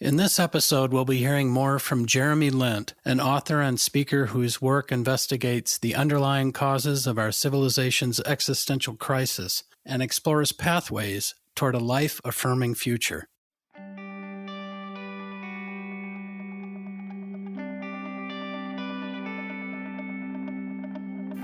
In this episode, we'll be hearing more from Jeremy Lent, an author and speaker whose work investigates the underlying causes of our civilization's existential crisis and explores pathways toward a life-affirming future.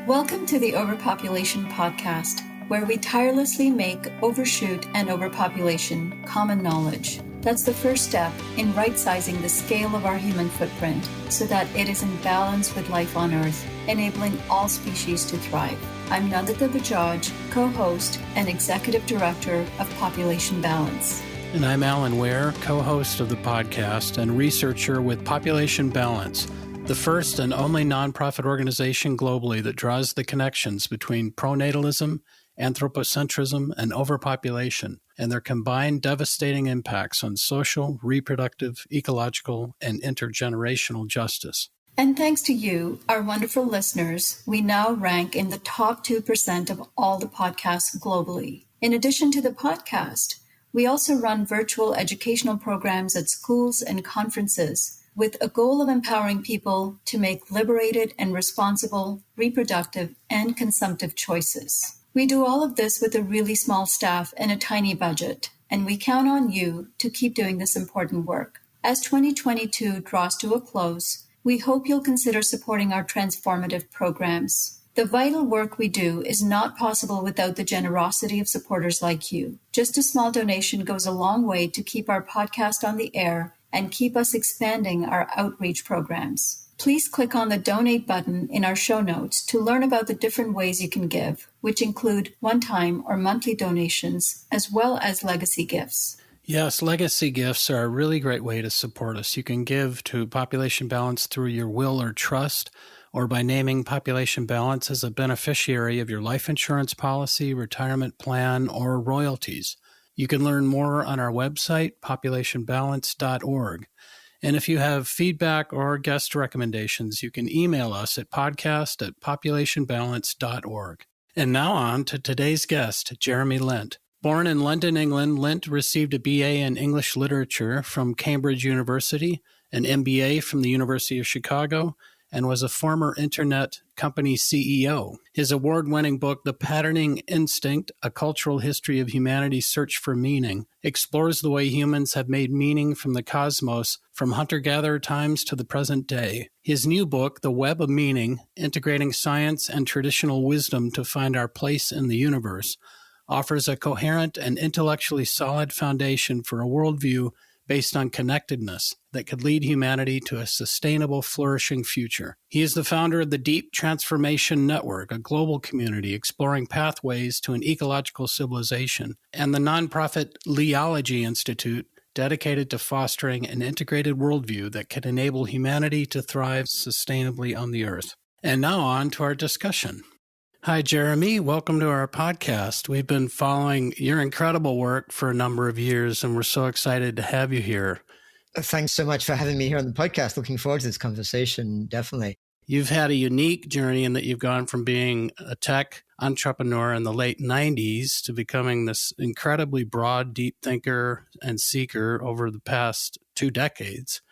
Welcome to the Overpopulation Podcast, where we tirelessly make overshoot and overpopulation common knowledge. That's the first step in right-sizing the scale of our human footprint so that it is in balance with life on Earth, enabling all species to thrive. I'm Nandita Bajaj, co-host and executive director of Population Balance. And I'm Alan Ware, co-host of the podcast and researcher with Population Balance, the first and only nonprofit organization globally that draws the connections between pronatalism, anthropocentrism, and overpopulation, and their combined devastating impacts on social, reproductive, ecological, and intergenerational justice. And thanks to you, our wonderful listeners, we now rank in the top 2% of all the podcasts globally. In addition to the podcast, we also run virtual educational programs at schools and conferences with a goal of empowering people to make liberated and responsible reproductive and consumptive choices. We do all of this with a really small staff and a tiny budget, and we count on you to keep doing this important work. As 2022 draws to a close, we hope you'll consider supporting our transformative programs. The vital work we do is not possible without the generosity of supporters like you. Just a small donation goes a long way to keep our podcast on the air and keep us expanding our outreach programs. Please click on the donate button in our show notes to learn about the different ways you can give, which include one-time or monthly donations, as well as legacy gifts. Yes, legacy gifts are a really great way to support us. You can give to Population Balance through your will or trust, or by naming Population Balance as a beneficiary of your life insurance policy, retirement plan, or royalties. You can learn more on our website, populationbalance.org. And if you have feedback or guest recommendations, you can email us at podcast@populationbalance.org. And now on to today's guest, Jeremy Lent. Born in London, England, Lent received a BA in English Literature from Cambridge University, an MBA from the University of Chicago, and was a former internet company CEO. His award-winning book, The Patterning Instinct, A Cultural History of Humanity's Search for Meaning, explores the way humans have made meaning from the cosmos from hunter-gatherer times to the present day. His new book, The Web of Meaning, Integrating Science and Traditional Wisdom to Find Our Place in the Universe, offers a coherent and intellectually solid foundation for a worldview based on connectedness that could lead humanity to a sustainable, flourishing future. He is the founder of the Deep Transformation Network, a global community exploring pathways to an ecological civilization, and the nonprofit Leology Institute, dedicated to fostering an integrated worldview that can enable humanity to thrive sustainably on the earth. And now on to our discussion. Hi, Jeremy. Welcome to our podcast. We've been following your incredible work for a number of years, and we're so excited to have you here. Thanks so much for having me here on the podcast. Looking forward to this conversation, definitely. You've had a unique journey in that you've gone from being a tech entrepreneur in the late 90s to becoming this incredibly broad, deep thinker and seeker over the past 2 decades.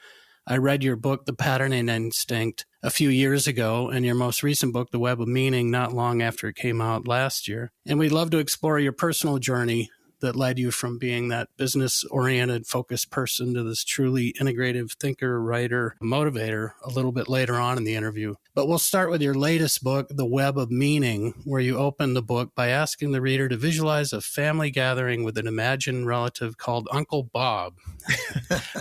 I read your book, The Patterning Instinct, a few years ago, and your most recent book, The Web of Meaning, not long after it came out last year. And we'd love to explore your personal journey that led you from being that business-oriented, focused person to this truly integrative thinker, writer, motivator a little bit later on in the interview. But we'll start with your latest book, The Web of Meaning, where you open the book by asking the reader to visualize a family gathering with an imagined relative called Uncle Bob,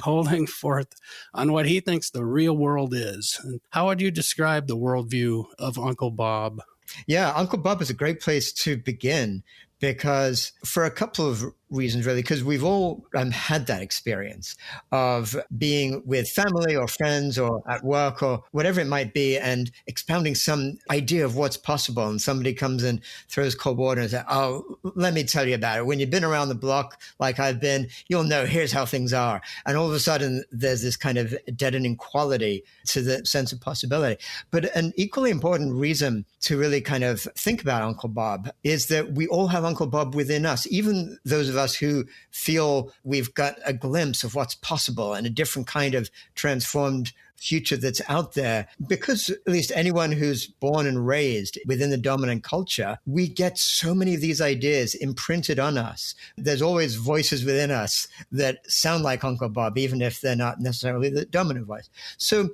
holding forth on what he thinks the real world is. And how would you describe the worldview of Uncle Bob? Yeah, Uncle Bob is a great place to begin because for a couple of reasons, really, because we've all had that experience of being with family or friends or at work or whatever it might be and expounding some idea of what's possible. And somebody comes and throws cold water and says, oh, let me tell you about it. When you've been around the block like I've been, you'll know here's how things are. And all of a sudden, there's this kind of deadening quality to the sense of possibility. But an equally important reason to really kind of think about Uncle Bob is that we all have Uncle Bob within us, even those of us who feel we've got a glimpse of what's possible and a different kind of transformed future that's out there, because at least anyone who's born and raised within the dominant culture, we get so many of these ideas imprinted on us. There's always voices within us that sound like Uncle Bob, even if they're not necessarily the dominant voice. So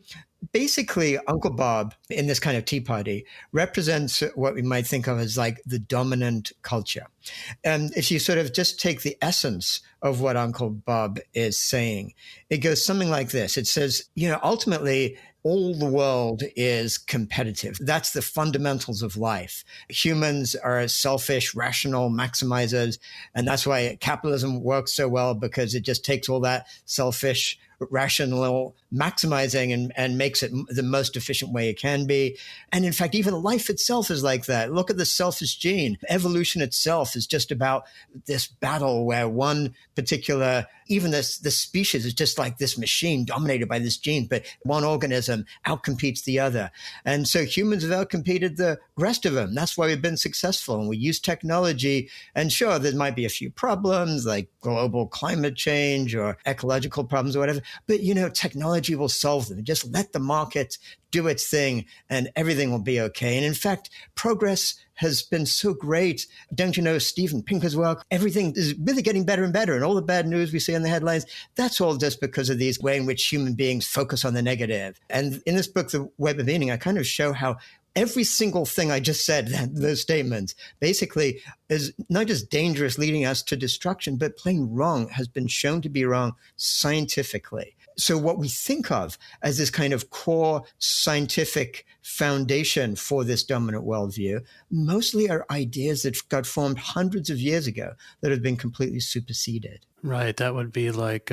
basically, Uncle Bob in this kind of tea party represents what we might think of as like the dominant culture. And if you sort of just take the essence of what Uncle Bob is saying, it goes something like this. It says, ultimately, all the world is competitive. That's the fundamentals of life. Humans are selfish, rational maximizers. And that's why capitalism works so well, because it just takes all that selfish, rational maximizing and makes it the most efficient way it can be. And in fact, even life itself is like that. Look at the selfish gene. Evolution itself is just about this battle where one particular, even this species is just like this machine dominated by this gene, but one organism outcompetes the other. And so humans have outcompeted the rest of them. That's why we've been successful. And we use technology. And sure, there might be a few problems like global climate change or ecological problems or whatever, but technology will solve them. Just let the market do its thing and everything will be okay. And in fact, progress has been so great. Don't you know Steven Pinker's work? Everything is really getting better and better. And all the bad news we see in the headlines, that's all just because of these way in which human beings focus on the negative. And in this book, The Web of Meaning, I kind of show how every single thing I just said, those statements, basically is not just dangerous, leading us to destruction, but plain wrong, has been shown to be wrong scientifically. So what we think of as this kind of core scientific foundation for this dominant worldview mostly are ideas that got formed hundreds of years ago that have been completely superseded. Right. That would be like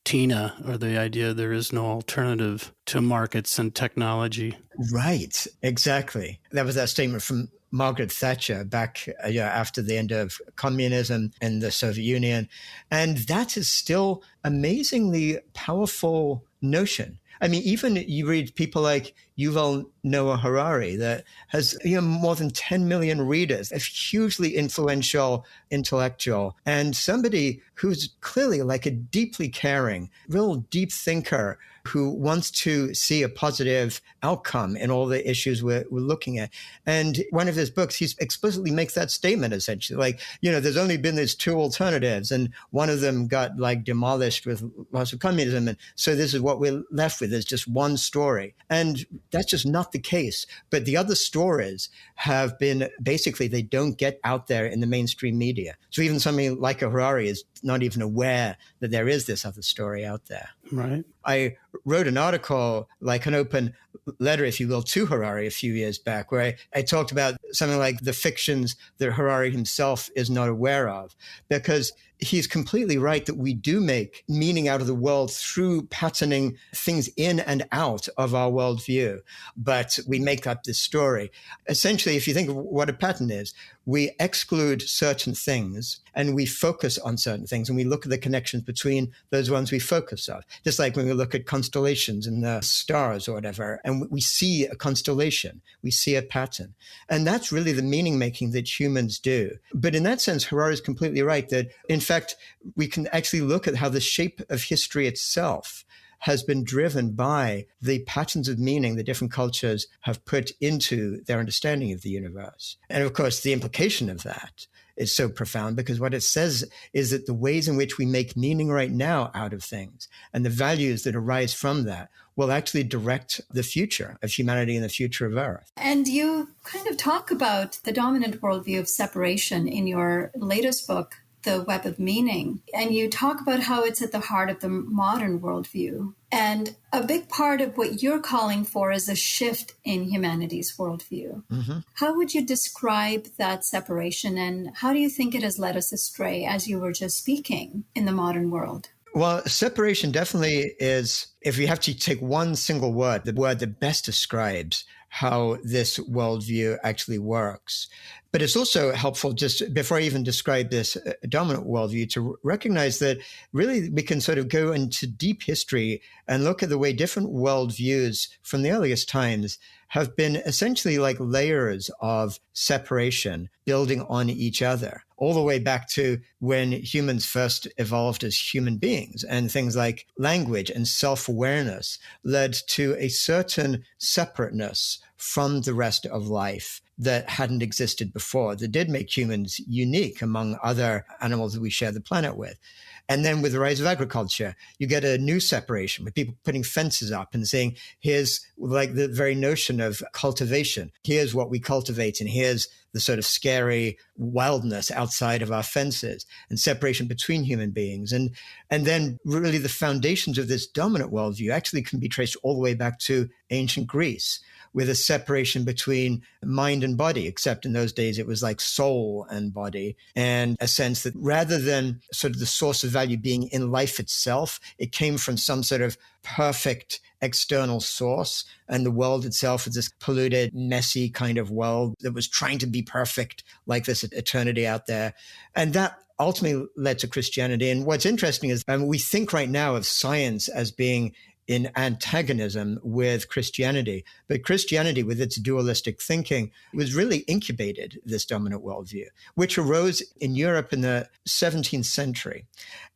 Tina, or the idea there is no alternative to markets and technology. Right. Exactly. That was that statement from Margaret Thatcher back after the end of communism in the Soviet Union. And that is still amazingly powerful notion. I mean, even you read people like Yuval Noah Harari that has more than 10 million readers, a hugely influential intellectual, and somebody who's clearly like a deeply caring, real deep thinker who wants to see a positive outcome in all the issues we're looking at. And one of his books, he explicitly makes that statement, essentially, like, there's only been these two alternatives, and one of them got like demolished with loss of communism. And so this is what we're left with, is just one story. And that's just not the case. But the other stories have been, basically, they don't get out there in the mainstream media. So even somebody like a Harari is not even aware that there is this other story out there. Right. I wrote an article, like an open letter, if you will, to Harari a few years back, where I talked about something like the fictions that Harari himself is not aware of, because he's completely right that we do make meaning out of the world through patterning things in and out of our worldview. But we make up this story. Essentially, if you think of what a pattern is, we exclude certain things and we focus on certain things, and we look at the connections between those ones we focus on. Just like when we look at constellations and the stars or whatever, and we see a constellation, we see a pattern. And that's really the meaning making that humans do. But in that sense, Harari is completely right that, in fact, we can actually look at how the shape of history itself has been driven by the patterns of meaning that different cultures have put into their understanding of the universe. And of course, the implication of that is so profound, because what it says is that the ways in which we make meaning right now out of things and the values that arise from that will actually direct the future of humanity and the future of Earth. And you kind of talk about the dominant worldview of separation in your latest book, The Web of Meaning. And you talk about how it's at the heart of the modern worldview. And a big part of what you're calling for is a shift in humanity's worldview. Mm-hmm. How would you describe that separation, and how do you think it has led us astray, as you were just speaking, in the modern world? Well, separation definitely is, if you have to take one single word, the word that best describes how this worldview actually works, But it's also helpful, just before I even describe this dominant worldview, to recognize that really we can sort of go into deep history and look at the way different worldviews from the earliest times have been essentially like layers of separation building on each other, all the way back to when humans first evolved as human beings. And things like language and self-awareness led to a certain separateness from the rest of life that hadn't existed before, that did make humans unique among other animals that we share the planet with. And then with the rise of agriculture, you get a new separation with people putting fences up and saying, here's like the very notion of cultivation. Here's what we cultivate, and here's the sort of scary wildness outside of our fences, and separation between human beings. And then really the foundations of this dominant worldview actually can be traced all the way back to ancient Greece, with a separation between mind and body, except in those days it was like soul and body, and a sense that rather than sort of the source of value being in life itself, it came from some sort of perfect external source, and the world itself was this polluted, messy kind of world that was trying to be perfect, like this eternity out there. And that ultimately led to Christianity. And what's interesting is we think right now of science as being in antagonism with Christianity. But Christianity, with its dualistic thinking, was really incubated this dominant worldview, which arose in Europe in the 17th century.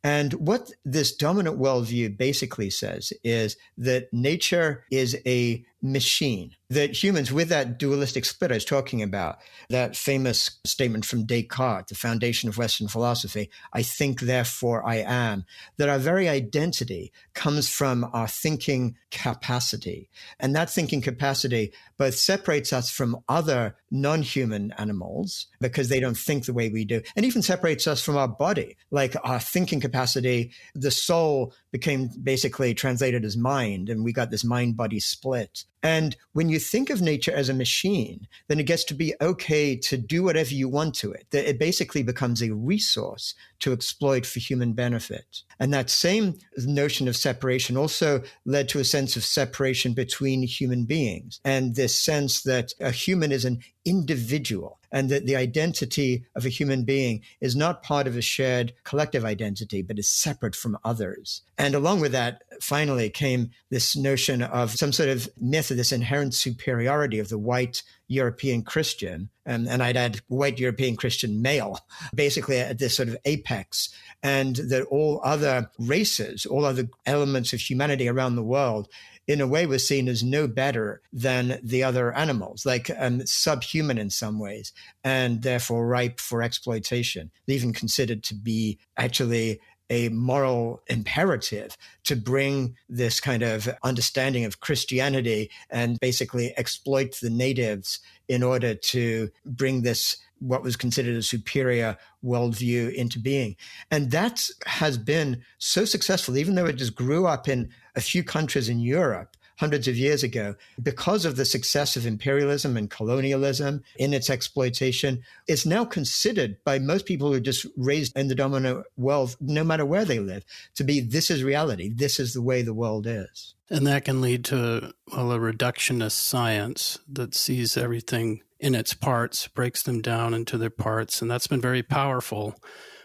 And what this dominant worldview basically says is that nature is a machine, that humans, with that dualistic split I was talking about, that famous statement from Descartes, the foundation of Western philosophy, I think, therefore I am, that our very identity comes from our thinking capacity. And that thinking capacity both separates us from other non-human animals because they don't think the way we do, and even separates us from our body. Like our thinking capacity, the soul became basically translated as mind, and we got this mind-body split. And when you think of nature as a machine, then it gets to be okay to do whatever you want to it. That it basically becomes a resource to exploit for human benefit. And that same notion of separation also led to a sense of separation between human beings, and this sense that a human is an individual, and that the identity of a human being is not part of a shared collective identity, but is separate from others. And along with that, finally came this notion of some sort of myth of this inherent superiority of the white European Christian, and I'd add white European Christian male, basically at this sort of apex, and that all other races, all other elements of humanity around the world, in a way, was seen as no better than the other animals, like subhuman in some ways, and therefore ripe for exploitation. Even considered to be actually a moral imperative to bring this kind of understanding of Christianity and basically exploit the natives in order to bring this, what was considered a superior worldview, into being. And that has been so successful, even though it just grew up in a few countries in Europe hundreds of years ago, because of the success of imperialism and colonialism in its exploitation. It's now considered by most people who are just raised in the dominant world, no matter where they live, to be, this is reality. This is the way the world is. And that can lead to, well, a reductionist science that sees everything in its parts, breaks them down into their parts. And that's been very powerful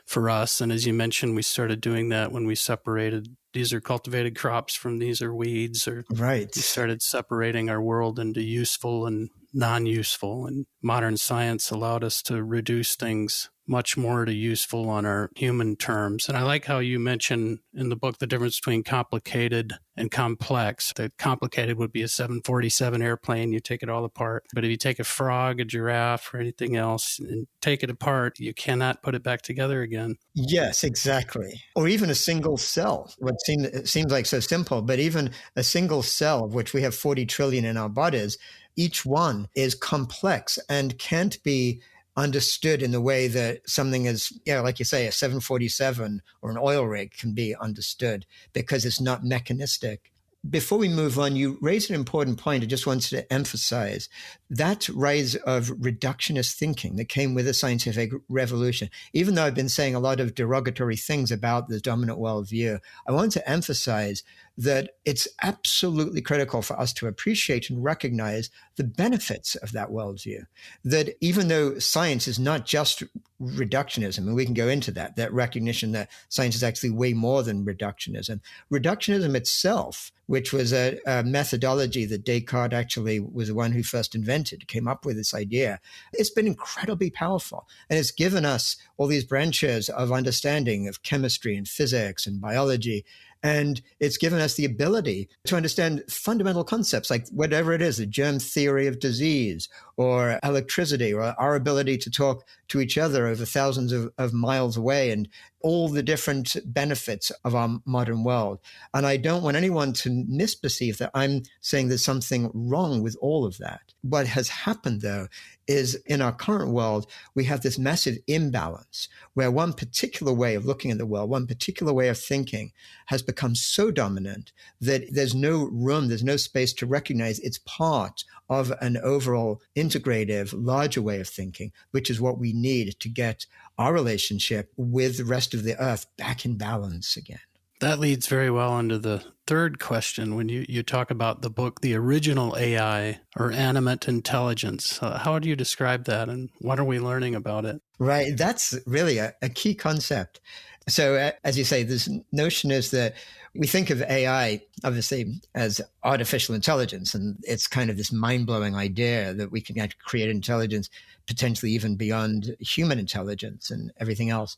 for us. And as you mentioned, we started doing that when we separated, these are cultivated crops from these are weeds, or right. We started separating our world into useful and non-useful. And modern science allowed us to reduce things much more to useful on our human terms. And I like how you mention in the book the difference between complicated and complex. The complicated would be a 747 airplane. You take it all apart. But if you take a frog, a giraffe, or anything else and take it apart, you cannot put it back together again. Yes, exactly. Or even a single cell. It seems like so simple, but even a single cell, of which we have 40 trillion in our bodies, each one is complex and can't be understood in the way that something is, like you say, a 747 or an oil rig can be understood, because it's not mechanistic. Before we move on, you raised an important point I just wanted to emphasize. That rise of reductionist thinking that came with the scientific revolution. Even though I've been saying a lot of derogatory things about the dominant worldview, I want to emphasize that it's absolutely critical for us to appreciate and recognize the benefits of that worldview. That even though science is not just reductionism, and we can go into that recognition that science is actually way more than reductionism. Reductionism itself, which was a methodology that Descartes actually was the one who first invented, came up with this idea, it's been incredibly powerful. And it's given us all these branches of understanding of chemistry and physics and biology. And it's given us the ability to understand fundamental concepts like whatever it is, the germ theory of disease or electricity, or our ability to talk to each other over thousands of miles away, and all the different benefits of our modern world. And I don't want anyone to misperceive that I'm saying there's something wrong with all of that. What has happened, though, is in our current world, we have this massive imbalance where one particular way of looking at the world, one particular way of thinking has become so dominant that there's no room, there's no space to recognize it's part of an overall integrative, larger way of thinking, which is what we need to get our relationship with the rest of the earth back in balance again. That leads very well into the third question when you talk about the book, The Original AI, or Animate Intelligence. How would you describe that, and what are we learning about it? Right. That's really a key concept. So as you say, this notion is that we think of AI, obviously, as artificial intelligence, and it's kind of this mind-blowing idea that we can create intelligence potentially even beyond human intelligence and everything else.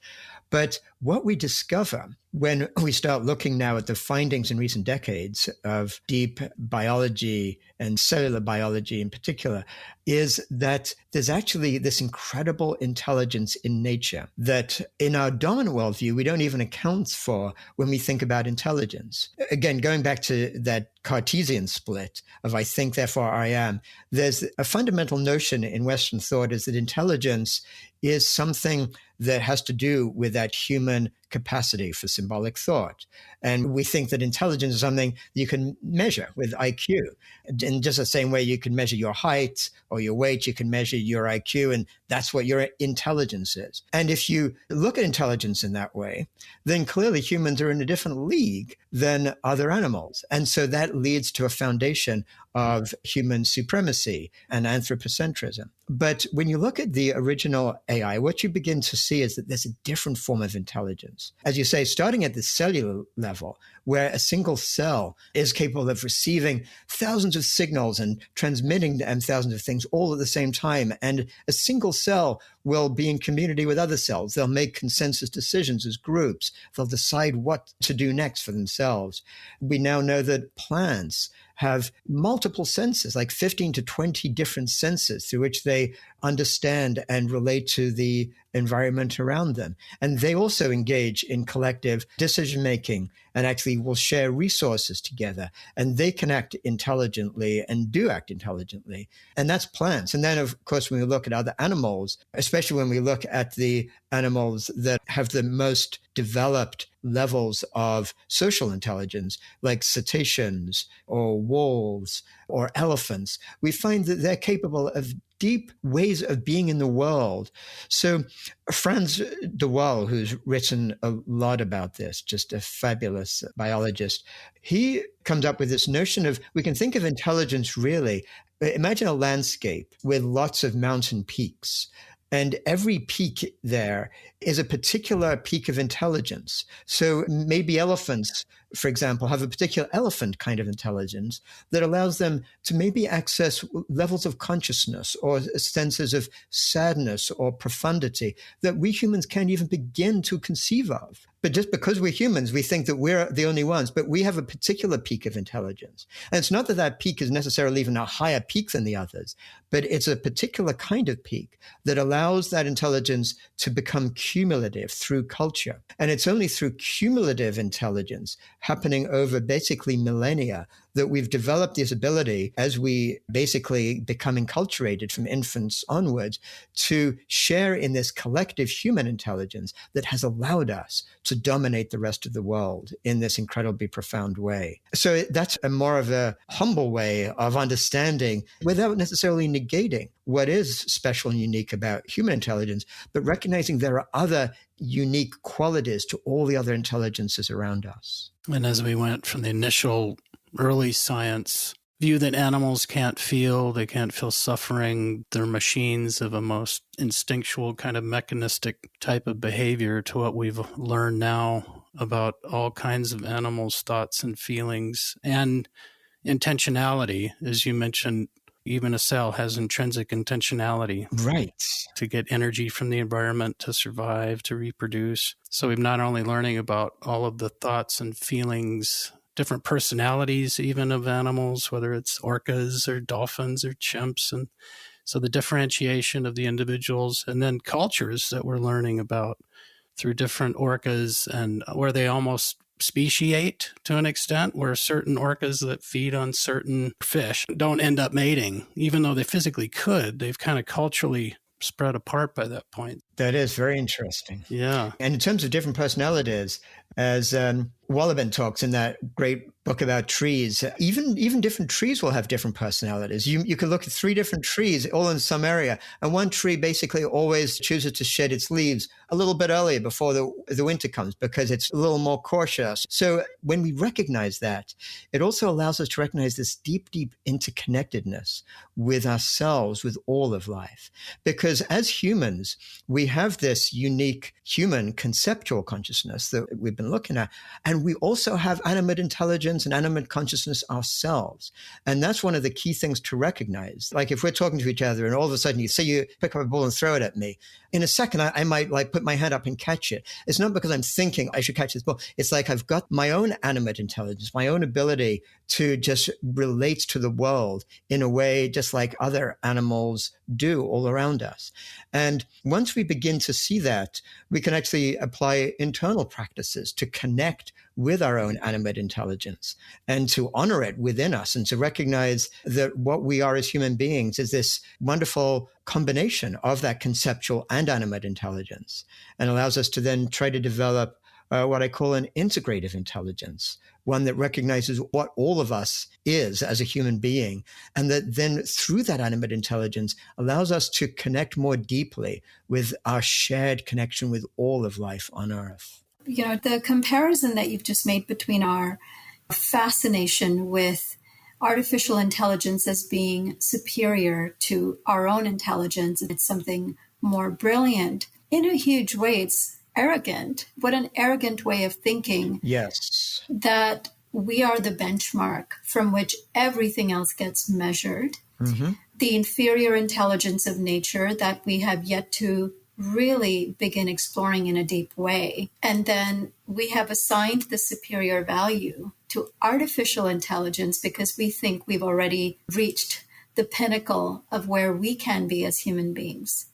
But what we discover when we start looking now at the findings in recent decades of deep biology and cellular biology in particular is that there's actually this incredible intelligence in nature that in our dominant worldview, we don't even account for when we think about intelligence. Again, going back to that Cartesian split of I think, therefore I am, there's a fundamental notion in Western thought is that intelligence is something that has to do with that human capacity for symbolic thought. And we think that intelligence is something you can measure with IQ. In just the same way you can measure your height or your weight, you can measure your IQ, and that's what your intelligence is. And if you look at intelligence in that way, then clearly humans are in a different league than other animals. And so that leads to a foundation of human supremacy and anthropocentrism. But when you look at the original AI, what you begin to see is that there's a different form of intelligence. As you say, starting at the cellular level, where a single cell is capable of receiving thousands of signals and transmitting them thousands of things all at the same time. And a single cell will be in community with other cells. They'll make consensus decisions as groups. They'll decide what to do next for themselves. We now know that plants have multiple senses, like 15 to 20 different senses through which they understand and relate to the environment around them. And they also engage in collective decision-making and actually will share resources together. And they can act intelligently and do act intelligently. And that's plants. And then, of course, when we look at other animals, especially when we look at the animals that have the most developed levels of social intelligence, like cetaceans or wolves or elephants, we find that they're capable of deep ways of being in the world. So Franz de Waal, who's written a lot about this, just a fabulous biologist, he comes up with this notion of, we can think of intelligence really, imagine a landscape with lots of mountain peaks. And every peak there is a particular peak of intelligence. So maybe elephants, for example, have a particular elephant kind of intelligence that allows them to maybe access levels of consciousness or senses of sadness or profundity that we humans can't even begin to conceive of. But just because we're humans, we think that we're the only ones, but we have a particular peak of intelligence. And it's not that that peak is necessarily even a higher peak than the others, but it's a particular kind of peak that allows that intelligence to become cumulative through culture. And it's only through cumulative intelligence happening over basically millennia that we've developed this ability, as we basically become enculturated from infants onwards, to share in this collective human intelligence that has allowed us to dominate the rest of the world in this incredibly profound way. So that's a more of a humble way of understanding without necessarily negating what is special and unique about human intelligence, but recognizing there are other unique qualities to all the other intelligences around us. And as we went from the initial early science view that animals can't feel, they can't feel suffering, they're machines of a most instinctual kind of mechanistic type of behavior, to what we've learned now about all kinds of animals' thoughts and feelings and intentionality. As you mentioned, even a cell has intrinsic intentionality. Right. To get energy from the environment, to survive, to reproduce. So we're not only learning about all of the thoughts and feelings, different personalities even of animals, whether it's orcas or dolphins or chimps. And so the differentiation of the individuals, and then cultures that we're learning about through different orcas, and where they almost speciate to an extent, where certain orcas that feed on certain fish don't end up mating, even though they physically could. They've kind of culturally spread apart by that point. That is very interesting. Yeah. And in terms of different personalities, as Wolleben talks in that great book about trees, even different trees will have different personalities. You can look at 3 different trees all in some area, and one tree basically always chooses to shed its leaves a little bit earlier before the winter comes, because it's a little more cautious. So when we recognize that, it also allows us to recognize this deep interconnectedness with ourselves, with all of life. Because as humans, we have this unique human conceptual consciousness that we've been looking at, and we also have animate intelligence and animate consciousness ourselves. And that's one of the key things to recognize. Like if we're talking to each other and all of a sudden you pick up a ball and throw it at me, in a second I might like put my hand up and catch it. It's not because I'm thinking I should catch this ball. It's like I've got my own animate intelligence, my own ability to just relate to the world in a way just like other animals do all around us. And once we begin to see that, we can actually apply internal practices to connect with our own animate intelligence and to honor it within us, and to recognize that what we are as human beings is this wonderful combination of that conceptual and animate intelligence, and allows us to then try to develop what I call an integrative intelligence, one that recognizes what all of us is as a human being, and that then through that animate intelligence allows us to connect more deeply with our shared connection with all of life on Earth. You know, the comparison that you've just made between our fascination with artificial intelligence as being superior to our own intelligence, it's something more brilliant. In a huge way, it's arrogant. What an arrogant way of thinking. Yes. That we are the benchmark from which everything else gets measured. Mm-hmm. The inferior intelligence of nature that we have yet to really begin exploring in a deep way. And then we have assigned the superior value to artificial intelligence because we think we've already reached the pinnacle of where we can be as human beings.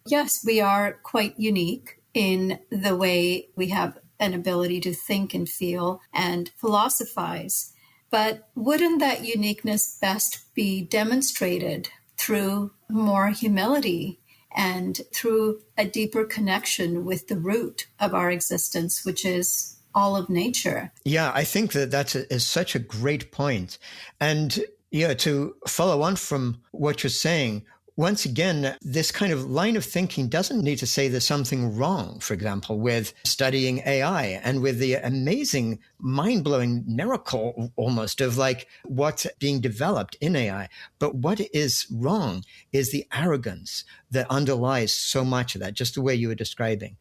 Yes, we are quite unique in the way we have an ability to think and feel and philosophize. But wouldn't that uniqueness best be demonstrated through more humility and through a deeper connection with the root of our existence, which is all of nature? Yeah, I think that is such a great point. And yeah, to follow on from what you're saying, once again, this kind of line of thinking doesn't need to say there's something wrong, for example, with studying AI and with the amazing, mind-blowing miracle almost of like what's being developed in AI. But what is wrong is the arrogance that underlies so much of that, just the way you were describing.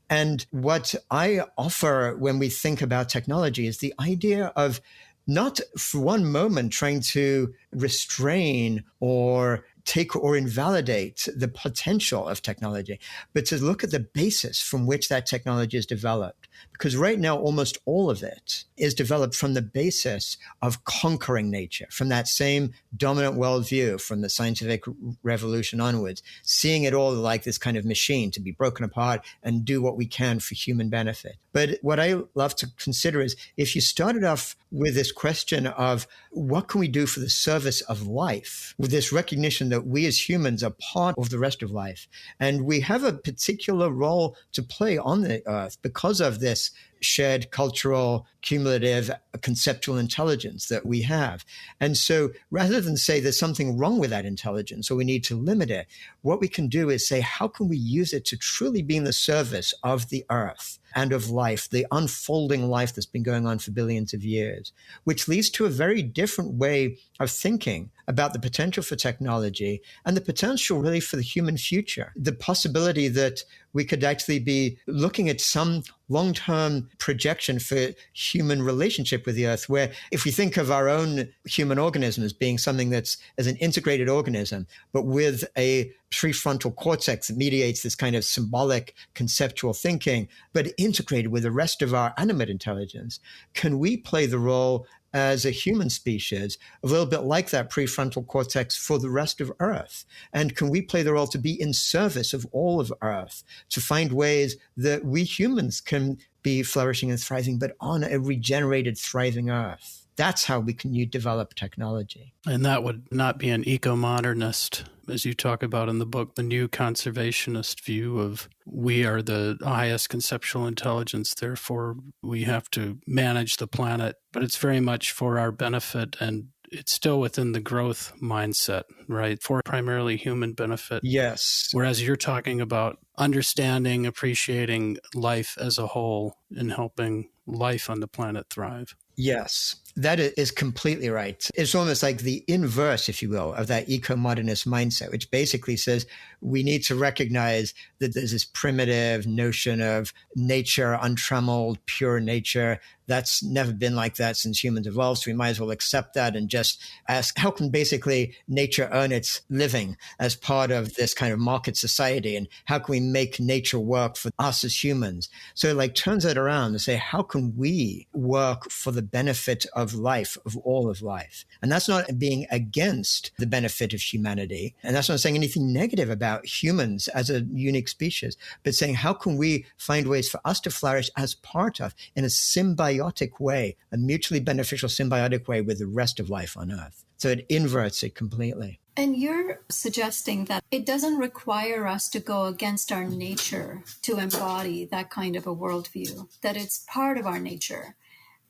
And what I offer when we think about technology is the idea of not for one moment trying to restrain or take or invalidate the potential of technology, but to look at the basis from which that technology is developed. Because right now, almost all of it is developed from the basis of conquering nature, from that same dominant worldview from the scientific revolution onwards, seeing it all like this kind of machine to be broken apart and do what we can for human benefit. But what I love to consider is if you started off with this question of what can we do for the service of life, with this recognition that we as humans are part of the rest of life, and we have a particular role to play on the earth because of this shared cultural, cumulative, conceptual intelligence that we have. And so rather than say there's something wrong with that intelligence or we need to limit it, what we can do is say, how can we use it to truly be in the service of the earth and of life, the unfolding life that's been going on for billions of years, which leads to a very different way of thinking about the potential for technology and the potential really for the human future. The possibility that we could actually be looking at some long-term projection for human relationship with the earth, where if we think of our own human organism as being something that's as an integrated organism, but with a prefrontal cortex that mediates this kind of symbolic conceptual thinking, but integrated with the rest of our animate intelligence, can we play the role as a human species, a little bit like that prefrontal cortex for the rest of Earth? And can we play the role to be in service of all of Earth, to find ways that we humans can be flourishing and thriving, but on a regenerated, thriving Earth? That's how we can develop technology. And that would not be an eco-modernist, as you talk about in the book, the new conservationist view of we are the highest conceptual intelligence, therefore we have to manage the planet. But it's very much for our benefit, and it's still within the growth mindset, right? For primarily human benefit. Yes. Whereas you're talking about understanding, appreciating life as a whole and helping life on the planet thrive. Yes, that is completely right. It's almost like the inverse, if you will, of that eco-modernist mindset, which basically says we need to recognize that there's this primitive notion of nature, untrammeled, pure nature. That's never been like that since humans evolved. So we might as well accept that and just ask, how can basically nature earn its living as part of this kind of market society? And how can we make nature work for us as humans? So it like turns it around and say, how can we work for the benefit of life, of all of life? And that's not being against the benefit of humanity. And that's not saying anything negative about humans as a unique species, but saying, how can we find ways for us to flourish as part of, in a symbiotic way, a mutually beneficial symbiotic way with the rest of life on Earth? So it inverts it completely. And you're suggesting that it doesn't require us to go against our nature to embody that kind of a worldview, that it's part of our nature,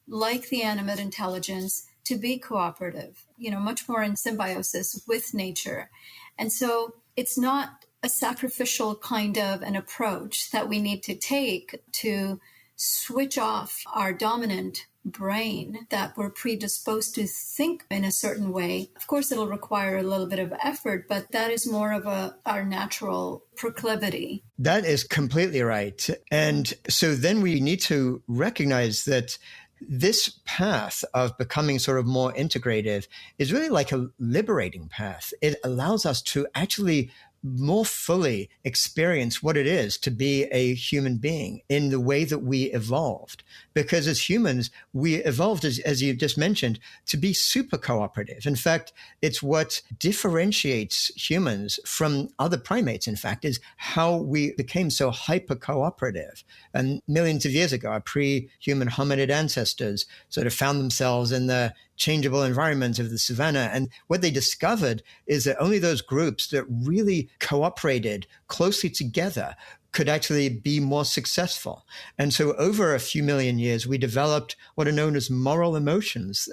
like the animate intelligence, to be cooperative, much more in symbiosis with nature. And so it's not a sacrificial kind of an approach that we need to take to switch off our dominant brain that we're predisposed to think in a certain way. Of course, it'll require a little bit of effort, but that is more of our natural proclivity. That is completely right. And so then we need to recognize that this path of becoming sort of more integrative is really like a liberating path. It allows us to actually more fully experience what it is to be a human being in the way that we evolved. Because as humans, we evolved, as you just mentioned, to be super cooperative. In fact, it's what differentiates humans from other primates, in fact, is how we became so hyper cooperative. And millions of years ago, our pre-human hominid ancestors sort of found themselves in the changeable environment of the savannah. And what they discovered is that only those groups that really cooperated closely together could actually be more successful. And so over a few million years, we developed what are known as moral emotions,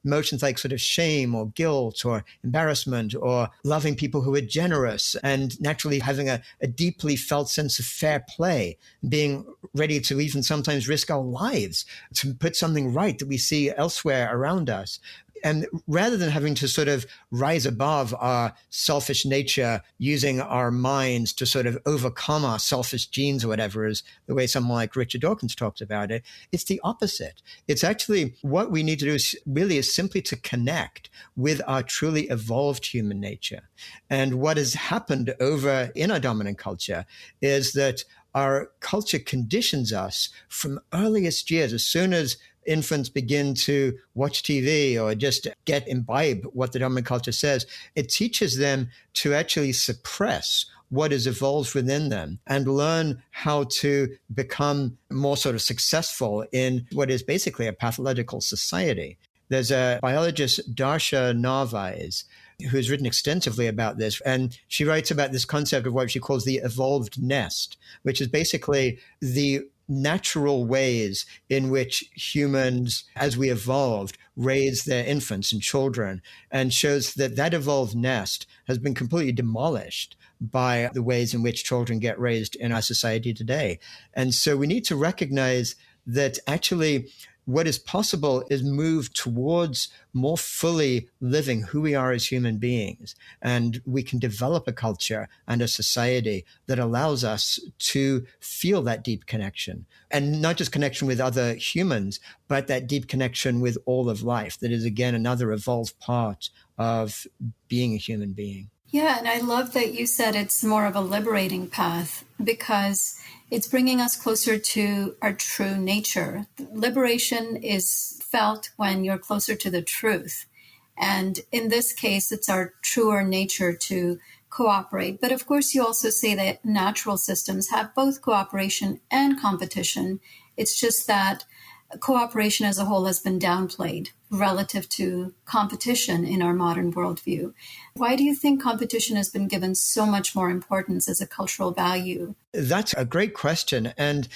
emotions like sort of shame or guilt or embarrassment or loving people who are generous and naturally having a deeply felt sense of fair play, being ready to even sometimes risk our lives to put something right that we see elsewhere around us. And rather than having to sort of rise above our selfish nature, using our minds to sort of overcome our selfish genes or whatever, is the way someone like Richard Dawkins talks about it, it's the opposite. It's actually what we need to do is simply to connect with our truly evolved human nature. And what has happened over in our dominant culture is that our culture conditions us from earliest years, as soon as infants begin to watch TV or just imbibe what the dominant culture says, it teaches them to actually suppress what is evolved within them and learn how to become more sort of successful in what is basically a pathological society. There's a biologist, Darsha Narvaez, who's written extensively about this. And she writes about this concept of what she calls the evolved nest, which is basically the natural ways in which humans, as we evolved, raise their infants and children, and shows that that evolved nest has been completely demolished by the ways in which children get raised in our society today. And so we need to recognize that actually what is possible is move towards more fully living who we are as human beings. And we can develop a culture and a society that allows us to feel that deep connection, and not just connection with other humans, but that deep connection with all of life. That is, again, another evolved part of being a human being. Yeah, and I love that you said it's more of a liberating path, because it's bringing us closer to our true nature. Liberation is felt when you're closer to the truth. And in this case, it's our truer nature to cooperate. But of course, you also say that natural systems have both cooperation and competition. It's just that cooperation as a whole has been downplayed relative to competition in our modern worldview. Why do you think competition has been given so much more importance as a cultural value? That's a great question. And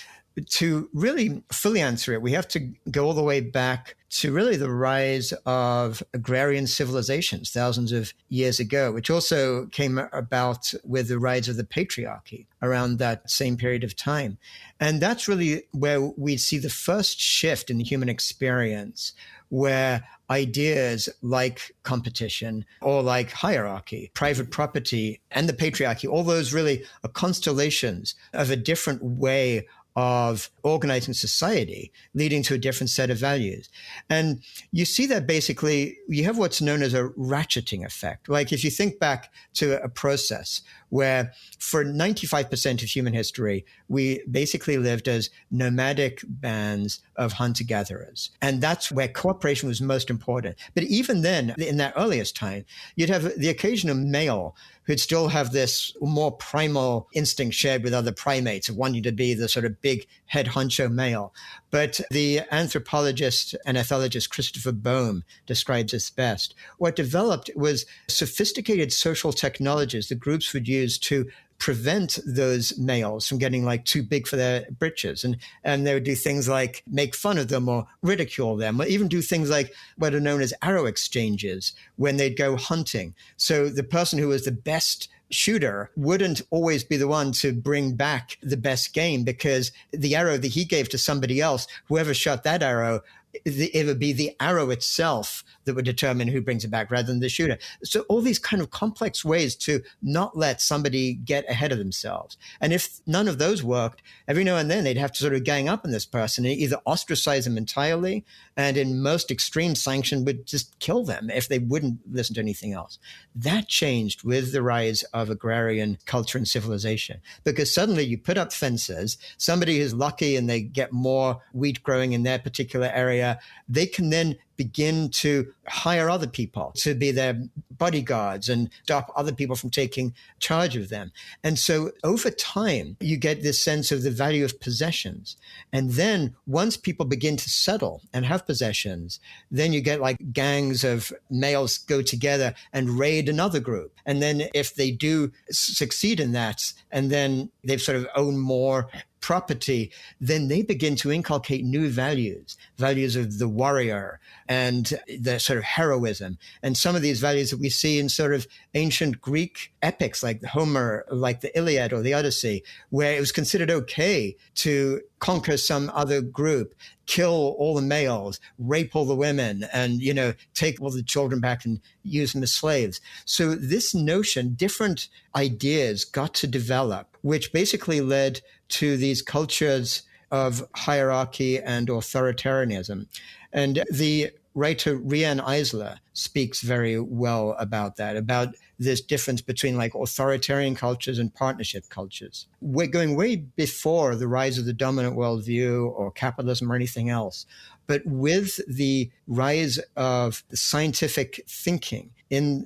to really fully answer it, we have to go all the way back to really the rise of agrarian civilizations thousands of years ago, which also came about with the rise of the patriarchy around that same period of time. And that's really where we see the first shift in the human experience, where ideas like competition or like hierarchy, private property, and the patriarchy, all those really are constellations of a different way of organizing society, leading to a different set of values. And you see that basically you have what's known as a ratcheting effect. Like if you think back to a process where for 95% of human history, we basically lived as nomadic bands of hunter-gatherers. And that's where cooperation was most important. But even then, in that earliest time, you'd have the occasional male who'd still have this more primal instinct shared with other primates of wanting to be the sort of big head honcho male. But the anthropologist and ethologist Christopher Boehm describes this best. What developed was sophisticated social technologies that groups would use to prevent those males from getting like too big for their britches. And they would do things like make fun of them or ridicule them, or even do things like what are known as arrow exchanges when they'd go hunting. So the person who was the best shooter wouldn't always be the one to bring back the best game, because the arrow that he gave to somebody else, whoever shot that arrow, it would be the arrow itself that would determine who brings it back rather than the shooter. So all these kind of complex ways to not let somebody get ahead of themselves. And if none of those worked, every now and then they'd have to sort of gang up on this person and either ostracize them entirely, and in most extreme sanction would just kill them if they wouldn't listen to anything else. That changed with the rise of agrarian culture and civilization, because suddenly you put up fences, somebody who's lucky and they get more wheat growing in their particular area, they can then begin to hire other people to be their bodyguards and stop other people from taking charge of them. And so over time, you get this sense of the value of possessions. And then once people begin to settle and have possessions, then you get like gangs of males go together and raid another group. And then if they do succeed in that, and then they've sort of owned more property, then they begin to inculcate new values of the warrior and the sort of heroism. And some of these values that we see in sort of ancient Greek epics like Homer, like the Iliad or the Odyssey, where it was considered okay to conquer some other group, kill all the males, rape all the women, and, take all the children back and use them as slaves. So this notion, different ideas got to develop, which basically led to these cultures of hierarchy and authoritarianism. And the writer Riane Eisler speaks very well about that, about this difference between like authoritarian cultures and partnership cultures. We're going way before the rise of the dominant worldview or capitalism or anything else. But with the rise of the scientific thinking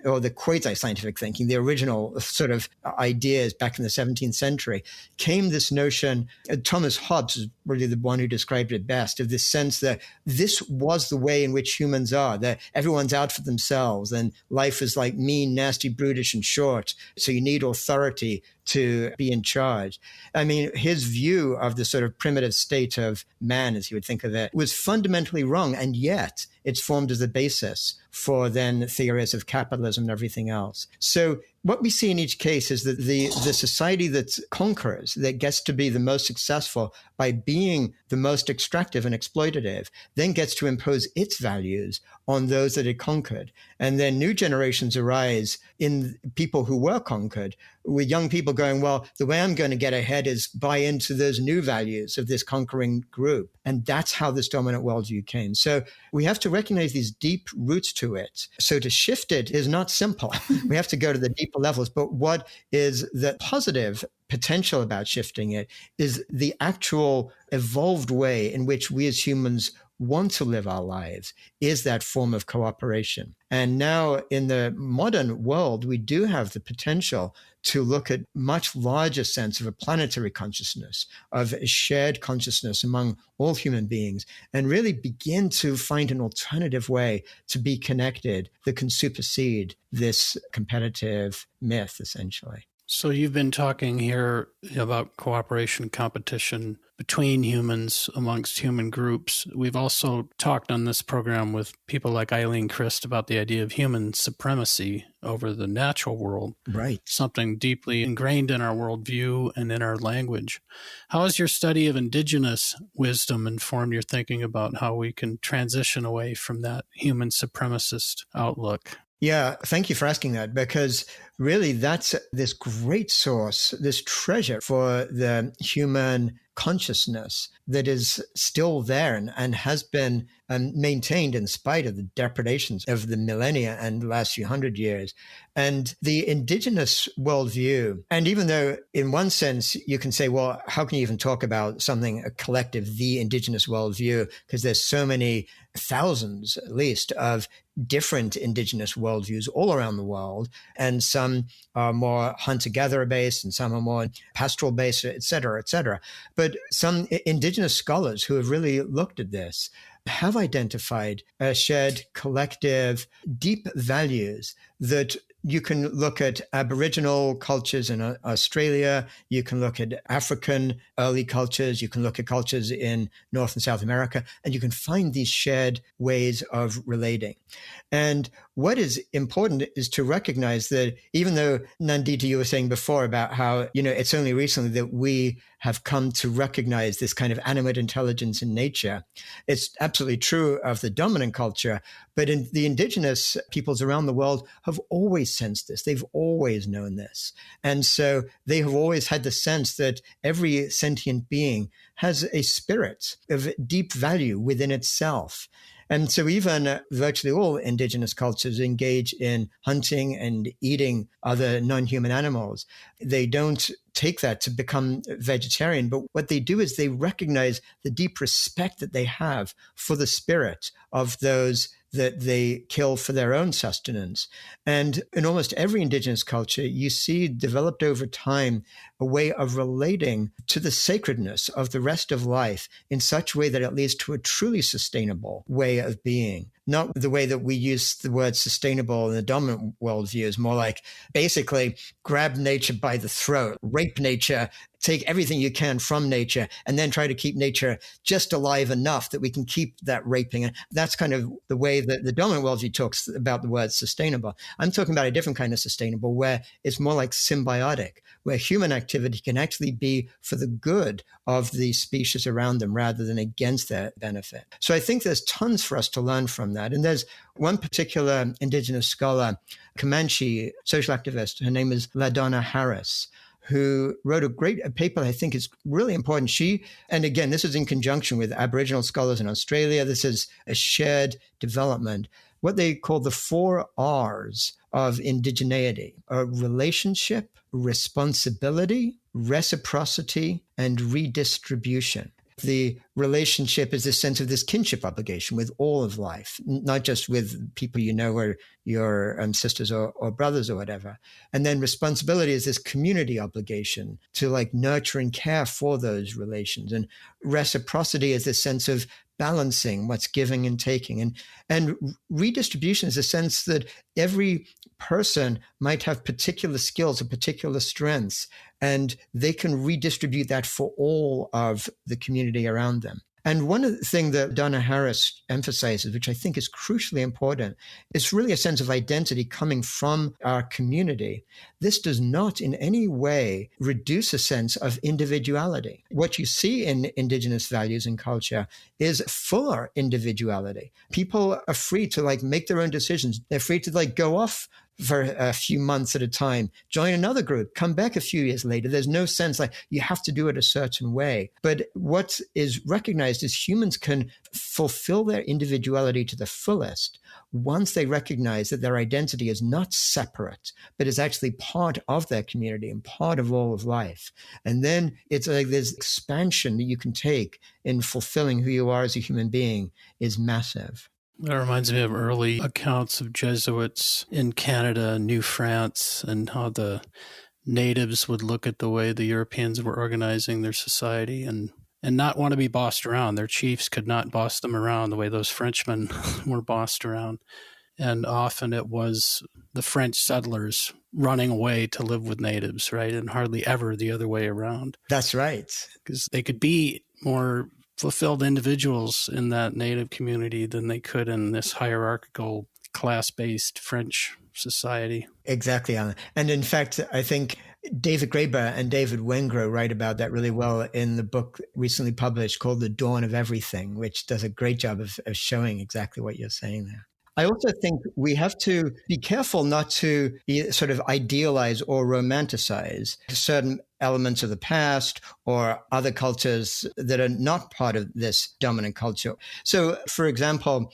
or the quasi-scientific thinking, the original sort of ideas back in the 17th century, came this notion, Thomas Hobbes is really the one who described it best, of this sense that this was the way in which humans are, that everyone's out for themselves and life is like mean, nasty, brutish, and short. So you need authority to be in charge. I mean, his view of the sort of primitive state of man, as he would think of it, was fundamentally wrong. And yet it's formed as the basis for then theories of capitalism and everything else. So what we see in each case is that the society that conquers, that gets to be the most successful by being the most extractive and exploitative, then gets to impose its values on those that it conquered. And then new generations arise in people who were conquered, with young people going, well, the way I'm going to get ahead is buy into those new values of this conquering group. And that's how this dominant worldview came. So we have to recognize these deep roots to it. So to shift it is not simple. We have to go to the deeper levels. But what is the positive potential about shifting it is the actual evolved way in which we as humans want to live our lives is that form of cooperation. And now in the modern world, we do have the potential to look at much larger sense of a planetary consciousness, of a shared consciousness among all human beings, and really begin to find an alternative way to be connected that can supersede this competitive myth, essentially. So you've been talking here about cooperation, competition between humans, amongst human groups. We've also talked on this program with people like Eileen Christ about the idea of human supremacy over the natural world. Right. Something deeply ingrained in our worldview and in our language. How has your study of Indigenous wisdom informed your thinking about how we can transition away from that human supremacist outlook? Yeah, thank you for asking that, because really that's this great source, this treasure for the human consciousness that is still there and has been maintained in spite of the depredations of the millennia and the last few hundred years. And the indigenous worldview, and even though in one sense you can say, well, how can you even talk about something, a collective, the indigenous worldview, because there's so many thousands at least of different indigenous worldviews all around the world, and some are more hunter-gatherer based and some are more pastoral based, et cetera, et cetera. But some indigenous scholars who have really looked at this have identified a shared collective deep values that you can look at Aboriginal cultures in Australia, you can look at African early cultures, you can look at cultures in North and South America, and you can find these shared ways of relating. And what is important is to recognize that even though, Nandita, you were saying before about how, it's only recently that we have come to recognize this kind of animate intelligence in nature. It's absolutely true of the dominant culture, but in the indigenous peoples around the world have always sensed this. They've always known this. And so they have always had the sense that every sentient being has a spirit of deep value within itself. And so even virtually all indigenous cultures engage in hunting and eating other non-human animals. They don't take that to become vegetarian, but what they do is they recognize the deep respect that they have for the spirit of those that they kill for their own sustenance. And in almost every indigenous culture, you see developed over time a way of relating to the sacredness of the rest of life in such a way that it leads to a truly sustainable way of being. Not the way that we use the word sustainable in the dominant worldview, is more like basically grab nature by the throat, rape nature, take everything you can from nature, and then try to keep nature just alive enough that we can keep that raping. And that's kind of the way that the dominant worldview talks about the word sustainable. I'm talking about a different kind of sustainable where it's more like symbiotic, where human activity can actually be for the good of the species around them rather than against their benefit. So I think there's tons for us to learn from that. And there's one particular indigenous scholar, Comanche social activist, her name is LaDonna Harris, who wrote a paper I think is really important. And again, this is in conjunction with Aboriginal scholars in Australia. This is a shared development, what they call the 4 R's of indigeneity: relationship, responsibility, reciprocity, and redistribution. The relationship is this sense of this kinship obligation with all of life, not just with people or your sisters or brothers or whatever. And then responsibility is this community obligation to nurture and care for those relations. And reciprocity is this sense of balancing what's giving and taking. And redistribution is a sense that every person might have particular skills or particular strengths, and they can redistribute that for all of the community around them. And one of the things that Donna Harris emphasizes, which I think is crucially important, is really a sense of identity coming from our community. This does not in any way reduce a sense of individuality. What you see in Indigenous values and culture is fuller individuality. People are free to make their own decisions. They're free to go off for a few months at a time, join another group, come back a few years later. There's no sense you have to do it a certain way. But what is recognized is humans can fulfill their individuality to the fullest once they recognize that their identity is not separate, but is actually part of their community and part of all of life. And then it's this expansion that you can take in fulfilling who you are as a human being is massive. That reminds me of early accounts of Jesuits in Canada and New France, and how the natives would look at the way the Europeans were organizing their society and not want to be bossed around. Their chiefs could not boss them around the way those Frenchmen were bossed around. And often it was the French settlers running away to live with natives, right? And hardly ever the other way around. That's right. Because they could be more fulfilled individuals in that native community than they could in this hierarchical, class-based French society. Exactly, Alan. And in fact, I think David Graeber and David Wengrow write about that really well in the book recently published called The Dawn of Everything, which does a great job of showing exactly what you're saying there. I also think we have to be careful not to sort of idealize or romanticize certain elements of the past or other cultures that are not part of this dominant culture. So, for example,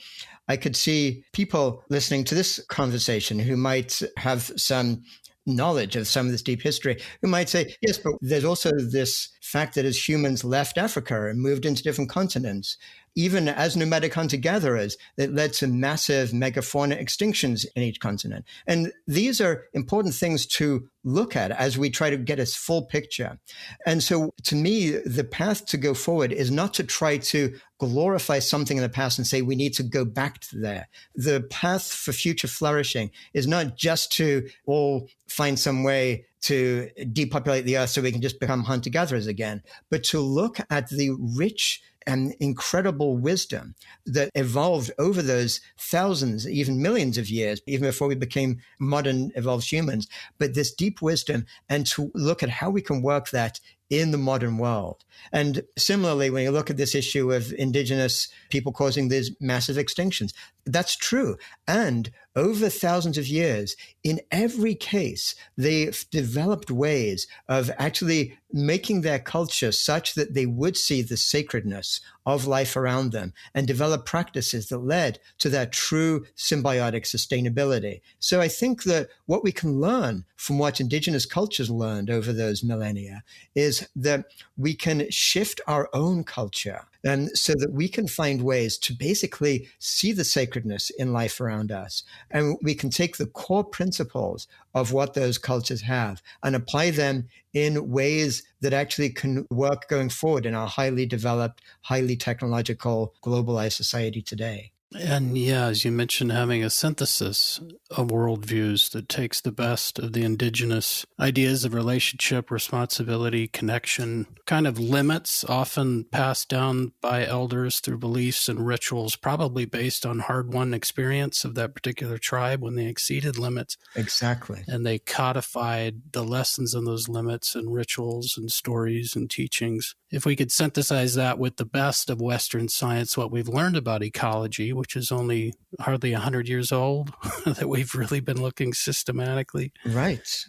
I could see people listening to this conversation who might have some knowledge of some of this deep history, who might say, yes, but there's also this fact that as humans left Africa and moved into different continents, even as nomadic hunter-gatherers, that led to massive megafauna extinctions in each continent. And these are important things to look at as we try to get a full picture. And so to me, the path to go forward is not to try to glorify something in the past and say we need to go back to there. The path for future flourishing is not just to all find some way to depopulate the earth so we can just become hunter-gatherers again, but to look at the rich and incredible wisdom that evolved over those thousands, even millions of years, even before we became modern evolved humans, but this deep wisdom, and to look at how we can work that in the modern world. And similarly, when you look at this issue of indigenous people causing these massive extinctions, that's true. And over thousands of years, in every case, they've developed ways of actually making their culture such that they would see the sacredness of life around them and develop practices that led to that true symbiotic sustainability. So I think that what we can learn from what indigenous cultures learned over those millennia is that we can shift our own culture, and so that we can find ways to basically see the sacredness in life around us. And we can take the core principles of what those cultures have and apply them in ways that actually can work going forward in our highly developed, highly technological, globalized society today. And yeah, as you mentioned, having a synthesis of worldviews that takes the best of the indigenous ideas of relationship, responsibility, connection, kind of limits often passed down by elders through beliefs and rituals, probably based on hard-won experience of that particular tribe when they exceeded limits. Exactly. And they codified the lessons in those limits and rituals and stories and teachings. If we could synthesize that with the best of Western science, what we've learned about ecology, which is only hardly 100 years old, that we've really been looking systematically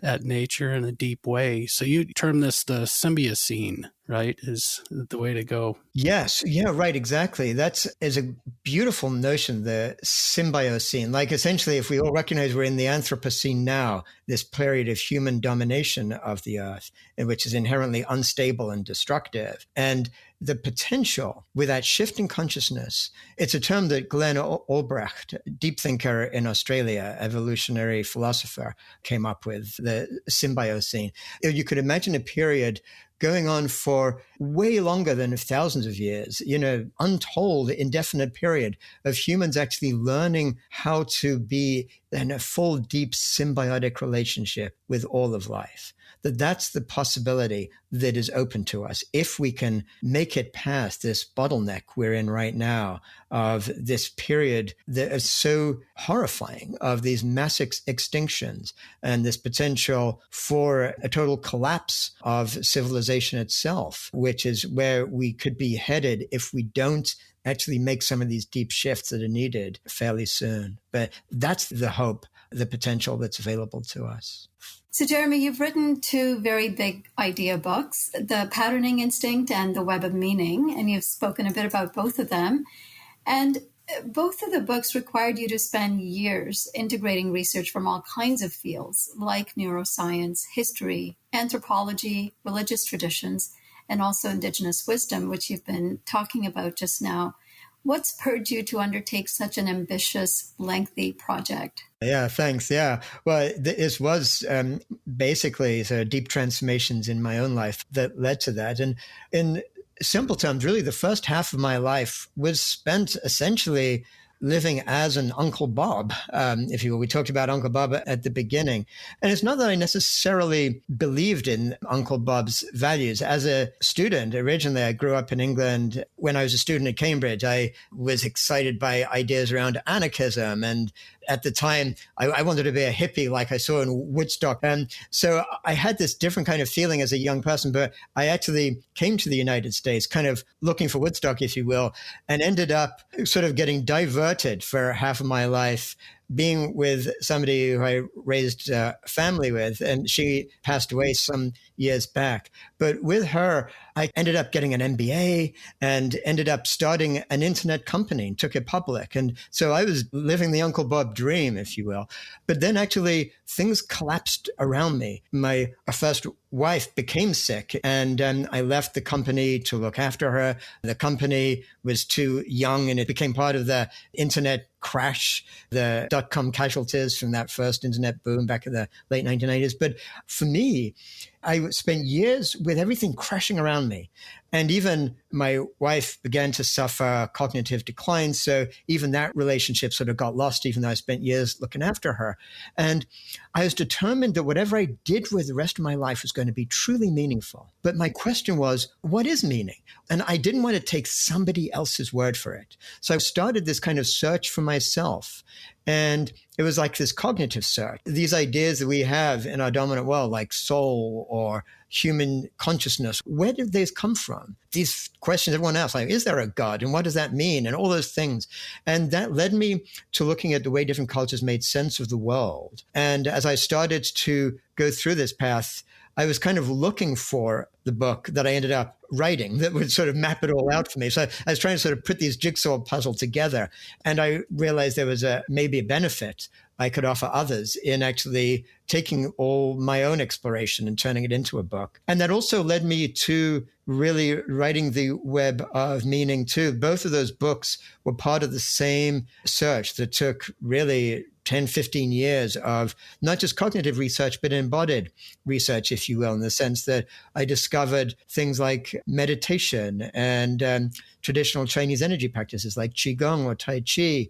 at nature in a deep way. So you term this the symbiocene, right, is the way to go. Yes. Yeah, right. Exactly. That is a beautiful notion, the symbiocene. Like essentially, if we all recognize we're in the Anthropocene now, this period of human domination of the earth, which is inherently unstable and destructive. And the potential with that shift in consciousness, it's a term that Glenn Albrecht, deep thinker in Australia, evolutionary philosopher, came up with, the symbiocene. You could imagine a period going on for way longer than thousands of years, untold, indefinite period of humans actually learning how to be in a full, deep symbiotic relationship with all of life. That's the possibility that is open to us if we can make it past this bottleneck we're in right now of this period that is so horrifying, of these mass extinctions and this potential for a total collapse of civilization itself, which is where we could be headed if we don't actually make some of these deep shifts that are needed fairly soon. But that's the hope, the potential that's available to us. So, Jeremy, you've written two very big idea books, The Patterning Instinct and The Web of Meaning, and you've spoken a bit about both of them. And both of the books required you to spend years integrating research from all kinds of fields, like neuroscience, history, anthropology, religious traditions, and also Indigenous wisdom, which you've been talking about just now. What's spurred you to undertake such an ambitious, lengthy project? Yeah, thanks. Yeah. Well, this was basically sort of deep transformations in my own life that led to that. And in simple terms, really, the first half of my life was spent essentially living as an Uncle Bob, if you will. We talked about Uncle Bob at the beginning. And it's not that I necessarily believed in Uncle Bob's values. As a student, originally, I grew up in England. When I was a student at Cambridge, I was excited by ideas around anarchism. And at the time, I wanted to be a hippie like I saw in Woodstock. And so I had this different kind of feeling as a young person, but I actually came to the United States kind of looking for Woodstock, if you will, and ended up sort of getting diverted for half of my life being with somebody who I raised a family with, and she passed away some years back. But with her, I ended up getting an MBA and ended up starting an internet company and took it public. And so I was living the Uncle Bob dream, if you will. But then actually things collapsed around me. My first wife became sick, and I left the company to look after her. The company was too young, and it became part of the internet crash, the dot-com casualties from that first internet boom back in the late 1990s. But for me, I spent years with everything crashing around me. And even my wife began to suffer cognitive decline. So even that relationship sort of got lost, even though I spent years looking after her. And I was determined that whatever I did with the rest of my life was going to be truly meaningful. But my question was, what is meaning? And I didn't want to take somebody else's word for it. So I started this kind of search for myself. And it was like this cognitive search. These ideas that we have in our dominant world, like soul or human consciousness, where did these come from? These questions everyone asks, like, is there a God? And what does that mean? And all those things. And that led me to looking at the way different cultures made sense of the world. And as I started to go through this path, I was kind of looking for the book that I ended up writing that would sort of map it all out for me. So I was trying to sort of put these jigsaw puzzle together. And I realized there was maybe a benefit I could offer others in actually taking all my own exploration and turning it into a book. And that also led me to really writing The Web of Meaning too. Both of those books were part of the same search that took really 10, 15 years of not just cognitive research, but embodied research, if you will, in the sense that I discovered things like meditation and traditional Chinese energy practices like Qigong or Tai Chi.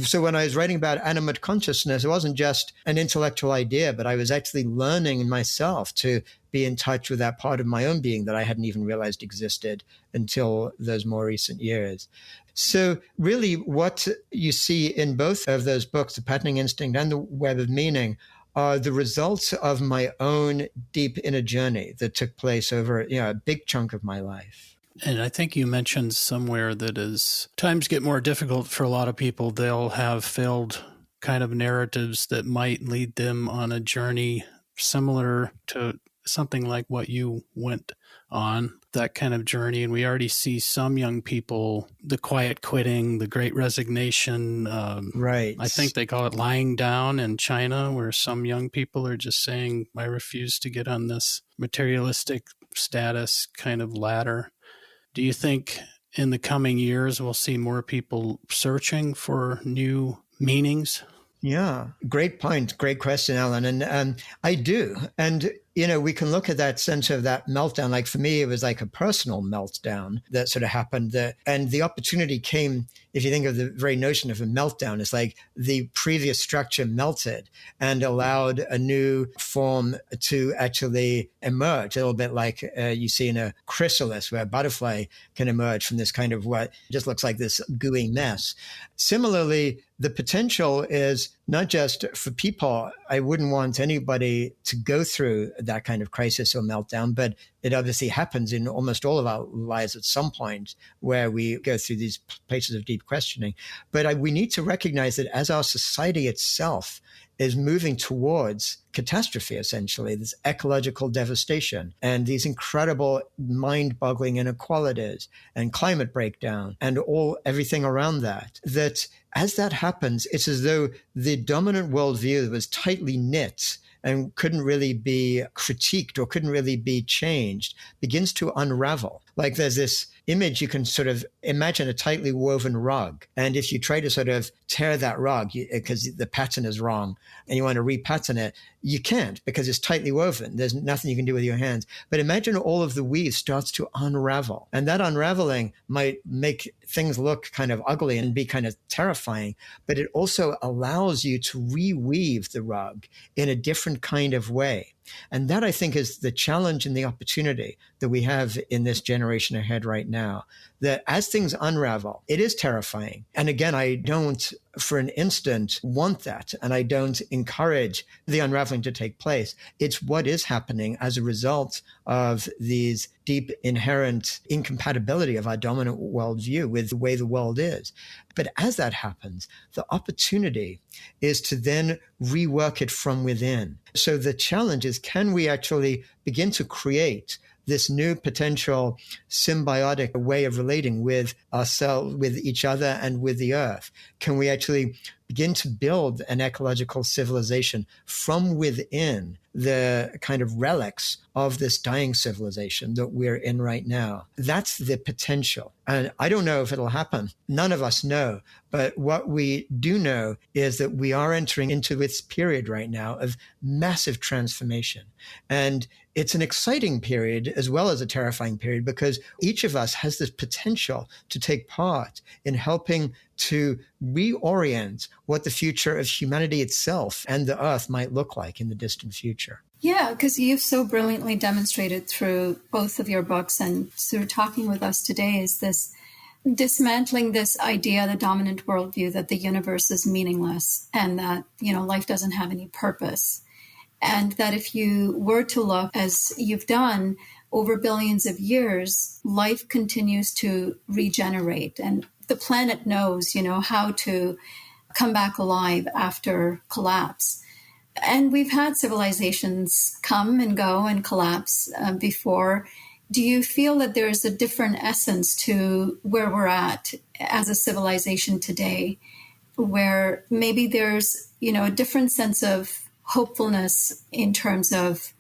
So when I was writing about animate consciousness, it wasn't just an intellectual idea, but I was actually learning myself to be in touch with that part of my own being that I hadn't even realized existed until those more recent years. So really what you see in both of those books, The Patterning Instinct and The Web of Meaning, are the results of my own deep inner journey that took place over a big chunk of my life. And I think you mentioned somewhere that as times get more difficult for a lot of people, they'll have failed kind of narratives that might lead them on a journey similar to something like what you went on, that kind of journey. And we already see some young people, the quiet quitting, the great resignation. Right. I think they call it lying down in China, where some young people are just saying, I refuse to get on this materialistic status kind of ladder. Do you think in the coming years we'll see more people searching for new meanings? Yeah, great point. Great question, Alan. And I do. And, we can look at that sense of that meltdown. Like for me, it was like a personal meltdown that sort of happened. And the opportunity came, if you think of the very notion of a meltdown, it's like the previous structure melted and allowed a new form to actually emerge, a little bit like you see in a chrysalis where a butterfly can emerge from this kind of what just looks like this gooey mess. Similarly, the potential is not just for people. I wouldn't want anybody to go through that kind of crisis or meltdown, but it obviously happens in almost all of our lives at some point where we go through these places of deep questioning. But we need to recognize that as our society itself is moving towards catastrophe, essentially, this ecological devastation and these incredible mind-boggling inequalities and climate breakdown and everything around that as that happens, it's as though the dominant worldview that was tightly knit and couldn't really be critiqued or couldn't really be changed begins to unravel. Like there's this image, you can sort of imagine a tightly woven rug. And if you try to sort of tear that rug because the pattern is wrong and you want to repattern it, you can't because it's tightly woven. There's nothing you can do with your hands. But imagine all of the weave starts to unravel. And that unraveling might make things look kind of ugly and be kind of terrifying, but it also allows you to reweave the rug in a different kind of way. And that, I think, is the challenge and the opportunity that we have in this generation ahead right now, that as things unravel, it is terrifying. And again, I don't for an instant want that. And I don't encourage the unraveling to take place. It's what is happening as a result of these deep inherent incompatibility of our dominant worldview with the way the world is. But as that happens, the opportunity is to then rework it from within. So the challenge is, can we actually begin to create this new potential symbiotic way of relating with ourselves, with each other, and with the earth? Can we actually begin to build an ecological civilization from within the kind of relics of this dying civilization that we're in right now? That's the potential. And I don't know if it'll happen. None of us know. But what we do know is that we are entering into this period right now of massive transformation. And it's an exciting period as well as a terrifying period, because each of us has this potential to take part in helping to reorient what the future of humanity itself and the earth might look like in the distant future. Yeah, because you've so brilliantly demonstrated through both of your books and through talking with us today is this dismantling this idea, the dominant worldview, that the universe is meaningless and that, life doesn't have any purpose. And that if you were to look, as you've done, over billions of years, life continues to regenerate. And the planet knows, how to come back alive after collapse. And we've had civilizations come and go and collapse before. Do you feel that there's a different essence to where we're at as a civilization today, where maybe there's, a different sense of hopefulness in terms of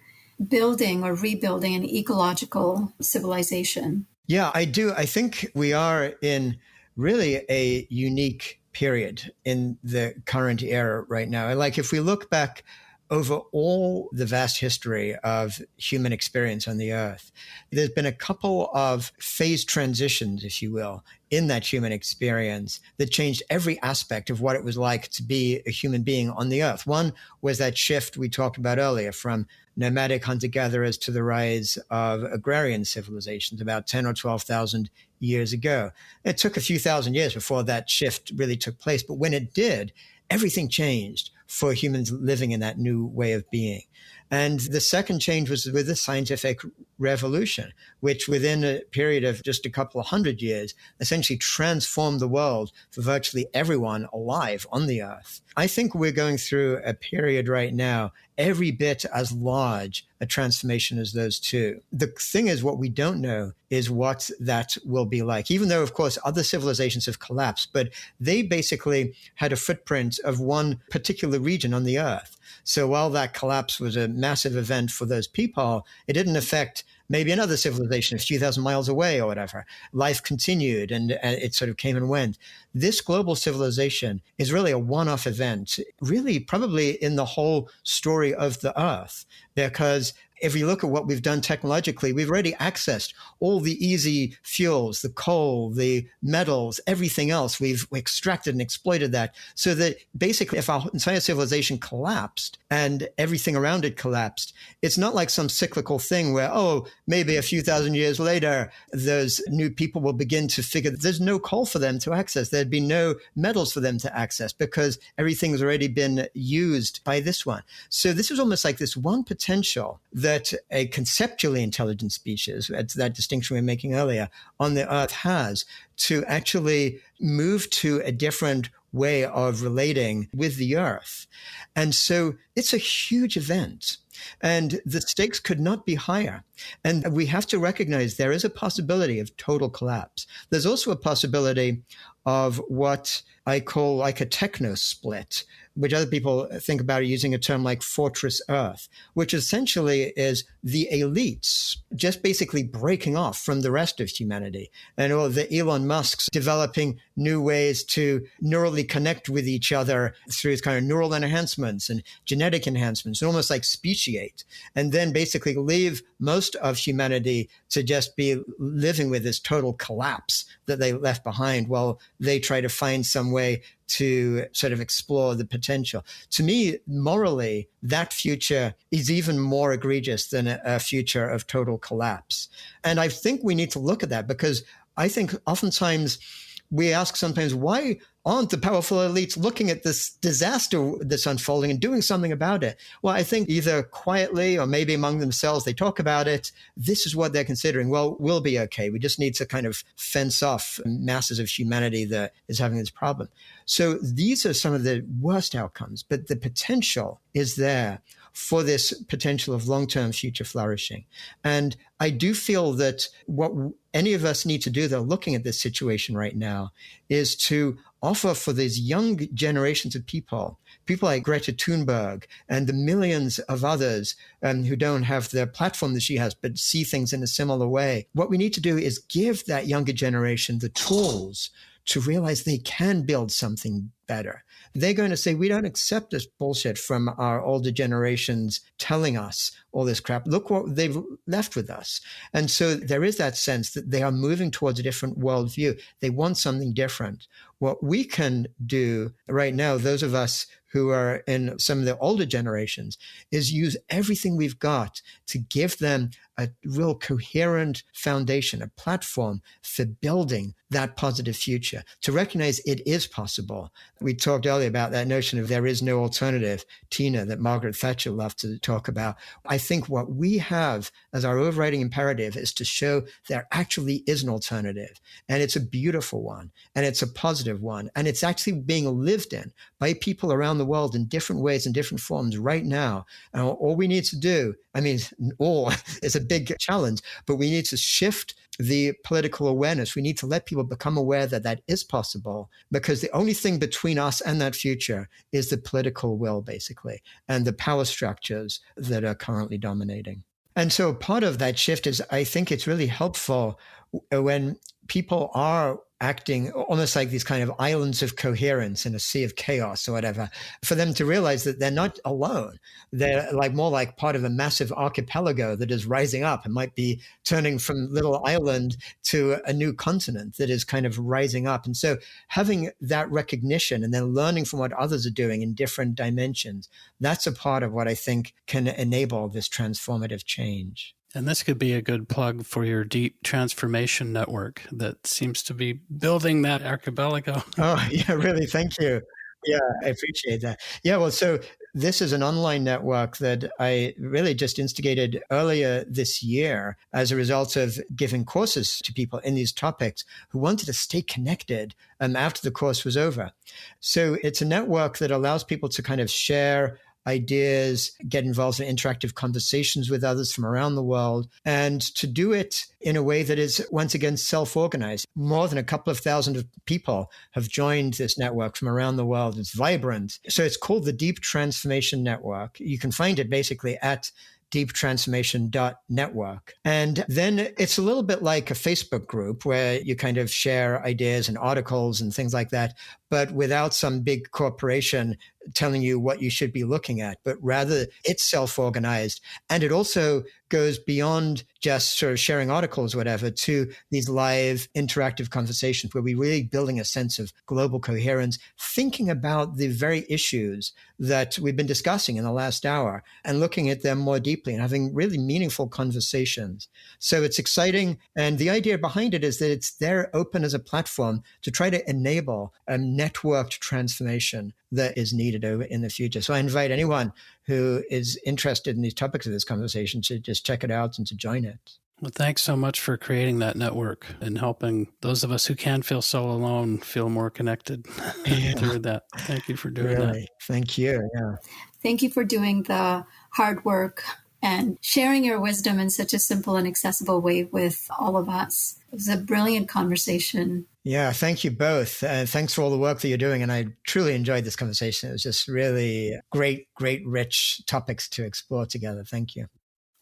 building or rebuilding an ecological civilization? Yeah, I do. I think we are in really a unique period in the current era right now. Like if we look back over all the vast history of human experience on the earth, there's been a couple of phase transitions, if you will, in that human experience that changed every aspect of what it was like to be a human being on the earth. One was that shift we talked about earlier from nomadic hunter-gatherers to the rise of agrarian civilizations about 10 or 12,000 years ago. It took a few thousand years before that shift really took place. But when it did, everything changed for humans living in that new way of being. And the second change was with the scientific revolution, which within a period of just a couple of hundred years, essentially transformed the world for virtually everyone alive on the earth. I think we're going through a period right now, every bit as large a transformation as those two. The thing is, what we don't know is what that will be like, even though, of course, other civilizations have collapsed, but they basically had a footprint of one particular region on the earth. So while that collapse was a massive event for those people, it didn't affect maybe another civilization a few thousand miles away or whatever. Life continued and it sort of came and went. This global civilization is really a one-off event, really probably in the whole story of the Earth, because if you look at what we've done technologically, we've already accessed all the easy fuels, the coal, the metals, everything else. We've extracted and exploited that so that basically if our entire civilization collapsed and everything around it collapsed, it's not like some cyclical thing where, oh, maybe a few thousand years later, those new people will begin to figure that there's no coal for them to access. There'd be no metals for them to access because everything's already been used by this one. So this is almost like this one potential that a conceptually intelligent species, that's that distinction we were making earlier, on the Earth has to actually move to a different way of relating with the Earth. And so it's a huge event. And the stakes could not be higher. And we have to recognize there is a possibility of total collapse. There's also a possibility of what I call like a techno split, which other people think about using a term like Fortress Earth, which essentially is the elites just basically breaking off from the rest of humanity. And all the Elon Musks developing new ways to neurally connect with each other through kind of neural enhancements and genetic enhancements, almost like speciate, and then basically leave most of humanity to just be living with this total collapse that they left behind while they try to find some way to sort of explore the potential. To me, morally, that future is even more egregious than a future of total collapse. And I think we need to look at that because I think oftentimes we ask sometimes, why aren't the powerful elites looking at this disaster that's unfolding and doing something about it? Well, I think either quietly or maybe among themselves, they talk about it. This is what they're considering. Well, we'll be okay. We just need to kind of fence off masses of humanity that is having this problem. So these are some of the worst outcomes, but the potential is there for this potential of long-term future flourishing. And I do feel that what any of us need to do, though, looking at this situation right now, is to offer for these young generations of people like Greta Thunberg and the millions of others who don't have the platform that she has, but see things in a similar way. What we need to do is give that younger generation the tools to realize they can build something better. They're going to say, we don't accept this bullshit from our older generations telling us all this crap. Look what they've left with us. And so there is that sense that they are moving towards a different worldview. They want something different. What we can do right now, those of us who are in some of the older generations, is use everything we've got to give them a real coherent foundation, a platform for building that positive future, to recognize it is possible. We talked earlier about that notion of there is no alternative, Tina, that Margaret Thatcher loved to talk about. I think what we have as our overriding imperative is to show there actually is an alternative. And it's a beautiful one, and it's a positive one, and it's actually being lived in by people around the world in different ways and different forms right now. And all we need to do, I mean, all is a big challenge, but we need to shift the political awareness. We need to let people become aware that that is possible, because the only thing between us and that future is the political will, basically, and the power structures that are currently dominating. And so part of that shift is, I think it's really helpful when people are acting almost like these kind of islands of coherence in a sea of chaos or whatever, for them to realize that they're not alone. They're like more like part of a massive archipelago that is rising up and might be turning from little island to a new continent that is kind of rising up. And so having that recognition and then learning from what others are doing in different dimensions, that's a part of what I think can enable this transformative change. And this could be a good plug for your deep transformation network that seems to be building that archipelago. Oh, yeah, really. Thank you. Yeah, I appreciate that. Yeah, well, so this is an online network that I really just instigated earlier this year as a result of giving courses to people in these topics who wanted to stay connected after the course was over. So it's a network that allows people to kind of share ideas, get involved in interactive conversations with others from around the world, and to do it in a way that is, once again, self-organized. More than a couple of thousand people have joined this network from around the world. It's vibrant. So it's called the Deep Transformation Network. You can find it basically at deeptransformation.network. And then it's a little bit like a Facebook group where you kind of share ideas and articles and things like that, but without some big corporation telling you what you should be looking at, but rather it's self-organized. And it also goes beyond just sort of sharing articles, whatever, to these live interactive conversations where we're really building a sense of global coherence, thinking about the very issues that we've been discussing in the last hour and looking at them more deeply and having really meaningful conversations. So it's exciting. And the idea behind it is that it's there open as a platform to try to enable a networked transformation that is needed over in the future. So I invite anyone who is interested in these topics of this conversation to just check it out and to join it. Well, thanks so much for creating that network and helping those of us who can feel so alone feel more connected through that. Thank you for doing that. Thank you. Yeah. Thank you for doing the hard work and sharing your wisdom in such a simple and accessible way with all of us. It was a brilliant conversation. Yeah, thank you both. Thanks for all the work that you're doing. And I truly enjoyed this conversation. It was just really great, rich topics to explore together. Thank you.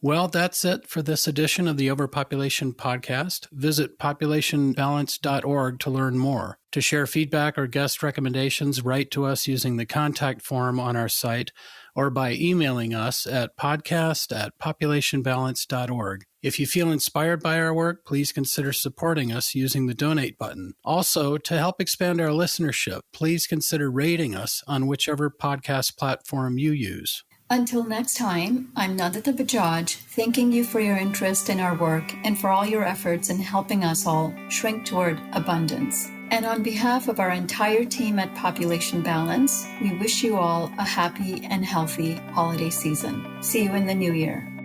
Well, that's it for this edition of the Overpopulation Podcast. Visit populationbalance.org to learn more. To share feedback or guest recommendations, write to us using the contact form on our site or by emailing us at podcast@populationbalance.org. If you feel inspired by our work, please consider supporting us using the donate button. Also, to help expand our listenership, please consider rating us on whichever podcast platform you use. Until next time, I'm Nandita Bajaj, thanking you for your interest in our work and for all your efforts in helping us all shrink toward abundance. And on behalf of our entire team at Population Balance, we wish you all a happy and healthy holiday season. See you in the new year.